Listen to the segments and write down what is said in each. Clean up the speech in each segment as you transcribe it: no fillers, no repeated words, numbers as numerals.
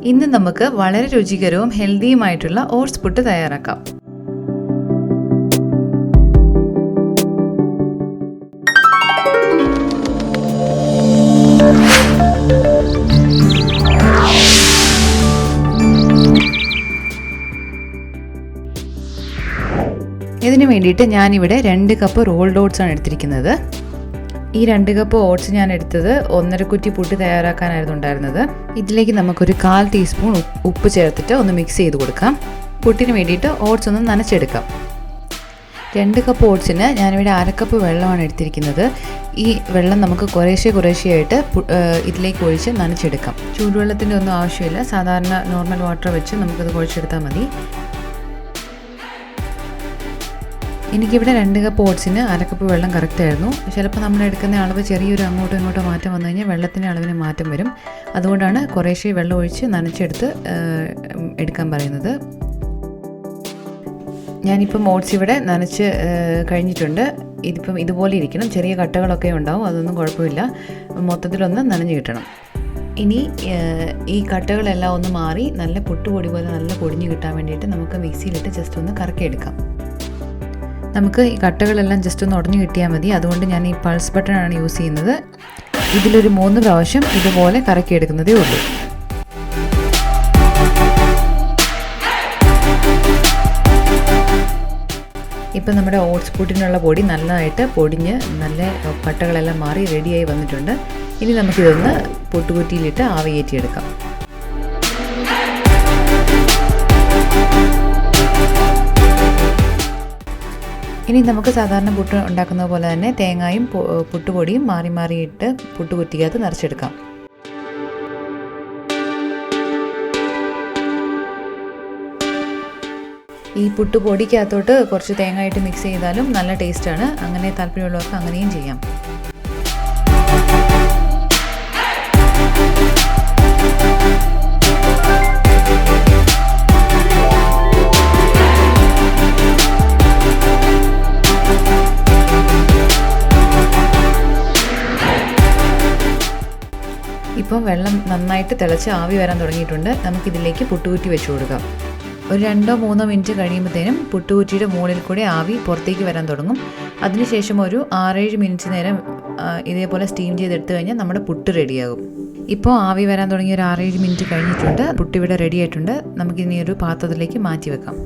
ഇന്ന് നമുക്ക് വളരെ രുചികരവും ഹെൽത്തിയുമായിട്ടുള്ള ഓട്സ് പുട്ട് തയ്യാറാക്കാം. ഇതിനു വേണ്ടിയിട്ട് ഞാനിവിടെ 2 കപ്പ് റോൾഡ് ഓട്സ് ആണ് എടുത്തിരിക്കുന്നത്. ഈ 2 കപ്പ് ഓട്സ് ഞാൻ എടുത്തത് 1.5 കുറ്റി പുട്ട് തയ്യാറാക്കാനായിരുന്നു ഉണ്ടായിരുന്നത്. ഇതിലേക്ക് നമുക്കൊരു 1/4 ടീസ്പൂൺ ഉപ്പ് ചേർത്തിട്ട് ഒന്ന് മിക്സ് ചെയ്ത് കൊടുക്കാം. പുട്ടിന് വേണ്ടിയിട്ട് ഓട്സ് ഒന്ന് നനച്ചെടുക്കാം. 2 കപ്പ് ഓട്സിന് ഞാനിവിടെ 1/2 കപ്പ് വെള്ളമാണ് എടുത്തിരിക്കുന്നത്. ഈ വെള്ളം നമുക്ക് കുറേശ്ശെയായിട്ട് ഇതിലേക്ക് ഒഴിച്ച് നനച്ചെടുക്കാം. ചൂടുവെള്ളത്തിൻ്റെ ഒന്നും ആവശ്യമില്ല, സാധാരണ നോർമൽ വാട്ടർ വെച്ച് നമുക്കത് കുഴച്ചെടുത്താൽ മതി. എനിക്കിവിടെ 2 കപ്പ് ഓട്സിന് 1/2 കപ്പ് വെള്ളം കറക്റ്റായിരുന്നു. ചിലപ്പോൾ നമ്മൾ എടുക്കുന്ന അളവ് ചെറിയൊരു അങ്ങോട്ടോ ഇങ്ങോട്ടോ മാറ്റം വന്നു കഴിഞ്ഞാൽ വെള്ളത്തിൻ്റെ അളവിന് മാറ്റം വരും. അതുകൊണ്ടാണ് കുറേശ്ശെ വെള്ളം ഒഴിച്ച് നനച്ചെടുത്ത് എടുക്കാൻ പറയുന്നത്. ഞാനിപ്പം ഓട്സ് ഇവിടെ നനച്ച് കഴിഞ്ഞിട്ടുണ്ട്. ഇതിപ്പം ഇതുപോലെ ഇരിക്കണം. ചെറിയ കട്ടകളൊക്കെ ഉണ്ടാവും, അതൊന്നും കുഴപ്പമില്ല. മൊത്തത്തിലൊന്ന് നനഞ്ഞ് കിട്ടണം. ഇനി ഈ കട്ടകളെല്ലാം ഒന്ന് മാറി നല്ല പുട്ടുപൊടി പോലെ നല്ല പൊടിഞ്ഞ് കിട്ടാൻ വേണ്ടിയിട്ട് നമുക്ക് മിക്സിയിലിട്ട് ജസ്റ്റ് ഒന്ന് കറക്കിയെടുക്കാം. നമുക്ക് ഈ കട്ടകളെല്ലാം ജസ്റ്റ് ഒന്ന് ഉടഞ്ഞു കിട്ടിയാൽ മതി. അതുകൊണ്ട് ഞാൻ ഈ പൾസ് ബട്ടണാണ് യൂസ് ചെയ്യുന്നത്. ഇതിലൊരു 3 പ്രാവശ്യം ഇതുപോലെ കറക്കിയെടുക്കുന്നതേ ഉള്ളൂ. ഇപ്പം നമ്മുടെ ഓട്സ് പുട്ടിനുള്ള പൊടി നല്ലതായിട്ട് പൊടിഞ്ഞ് നല്ല കട്ടകളെല്ലാം മാറി റെഡിയായി വന്നിട്ടുണ്ട്. ഇനി നമുക്കിതൊന്ന് പുട്ടുകുറ്റിയിലിട്ട് ആവി കയറ്റിയെടുക്കാം. ഇനി നമുക്ക് സാധാരണ പുട്ട് ഉണ്ടാക്കുന്ന പോലെ തന്നെ തേങ്ങയും പുട്ടുപൊടിയും മാറിയിട്ട് പുട്ടുകുറ്റിക്കകത്ത് നിറച്ചെടുക്കാം. ഈ പുട്ടുപൊടിക്കകത്തോട്ട് കുറച്ച് തേങ്ങയായിട്ട് മിക്സ് ചെയ്താലും നല്ല ടേസ്റ്റാണ്. അങ്ങനെ താല്പര്യമുള്ളവർക്ക് അങ്ങനെയും ചെയ്യാം. ഇപ്പം വെള്ളം നന്നായിട്ട് തിളച്ച് ആവി വരാൻ തുടങ്ങിയിട്ടുണ്ട്. നമുക്കിതിലേക്ക് പുട്ടുകുറ്റി വെച്ച് കൊടുക്കാം. ഒരു 2-3 മിനിറ്റ് കഴിയുമ്പോഴത്തേനും പുട്ടുകുറ്റിയുടെ മുകളിൽ കൂടെ ആവി പുറത്തേക്ക് വരാൻ തുടങ്ങും. അതിനുശേഷം ഒരു 6-7 മിനിറ്റ് നേരം ഇതേപോലെ സ്റ്റീം ചെയ്തെടുത്തു കഴിഞ്ഞാൽ നമ്മുടെ പുട്ട് റെഡിയാകും. ഇപ്പോൾ ആവി വരാൻ തുടങ്ങി ഒരു 6-7 മിനിറ്റ് കഴിഞ്ഞിട്ടുണ്ട്. പുട്ട് ഇവിടെ റെഡി ആയിട്ടുണ്ട്. നമുക്കിനി ഒരു പാത്രത്തിലേക്ക് മാറ്റി വെക്കാം.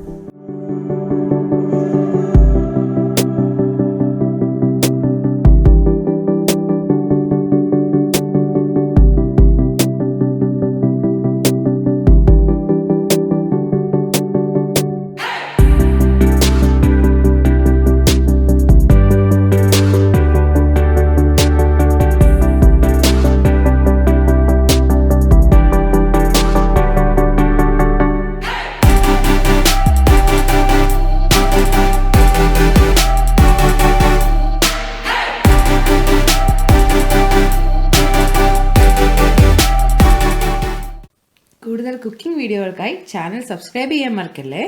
കൂടുതൽ കുക്കിംഗ് വീഡിയോകൾക്കായി ചാനൽ സബ്സ്ക്രൈബ് ചെയ്യാൻ മറക്കല്ലേ.